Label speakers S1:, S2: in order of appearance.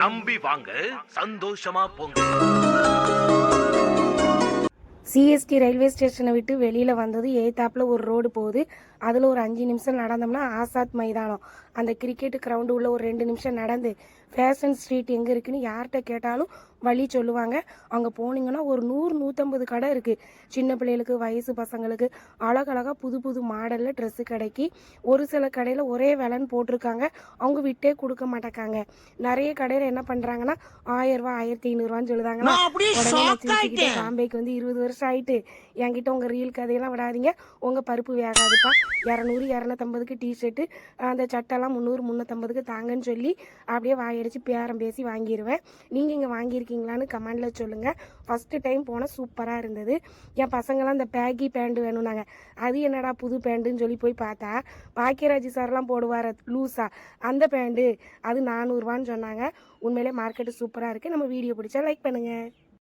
S1: நம்பி வாங்க, சந்தோஷமா போங்க.
S2: சிஎஸ்டி ரயில்வே ஸ்டேஷனை விட்டு வெளியில் வந்தது எய்த்தாப்பில் ஒரு ரோடு போகுது. அதில் ஒரு 5 நிமிஷம் நடந்தோம்னா ஆசாத் மைதானம், அந்த கிரிக்கெட்டு கிரவுண்டு உள்ள ஒரு 2 நிமிஷம் நடந்து ஃபேஷன் ஸ்ட்ரீட் எங்கே இருக்குன்னு யார்கிட்ட கேட்டாலும் வழி சொல்லுவாங்க. அங்கே போனீங்கன்னா ஒரு 100-150 கடை இருக்குது. சின்ன பிள்ளைகளுக்கு, வயசு பசங்களுக்கு அழகழகாக புது புது மாடலில் ட்ரெஸ்ஸு கிடைக்கி. ஒரு சில கடையில் ஒரே விலைன்னு போட்டிருக்காங்க, அவங்க விட்டே கொடுக்க மாட்டேக்காங்க. நிறைய கடையில் என்ன பண்ணுறாங்கன்னா 1000 ரூபா 1500 சொல்லுதாங்களா. உடனே நான் சிரிச்சுக்கிட்டே, பாம்பேக்கு வந்து 20 வருஷம் ஆயிட்டு என்கிட்ட உங்கள் ரீல் கதையெல்லாம் விடாதீங்க, உங்கள் பருப்பு வேகாதுப்பா, 200-250க்கு டிஷர்ட்டு, அந்த சட்டெல்லாம் 300-350க்கு தாங்கன்னு சொல்லி அப்படியே வாயடிச்சு பேரம் பேசி வாங்கிடுவேன். நீங்கள் இங்கே வாங்கியிருக்கீங்களான்னு கமெண்டில் சொல்லுங்கள். ஃபஸ்ட்டு டைம் போனால் சூப்பராக இருந்தது. என் பசங்களாம் இந்த பேக்கி பேண்ட் வேணும்னாங்க. அது என்னடா புது பேண்ட்டுன்னு சொல்லி போய் பார்த்தா, பாக்கியராஜ் சார்லாம் போடுவார் லூஸா, அந்த பேண்ட்டு அது 400 ரூபான்னு சொன்னாங்க. உண்மையிலே மார்க்கெட்டு சூப்பராக இருக்குது. நம்ம வீடியோ பிடிச்சா லைக் பண்ணுங்கள்.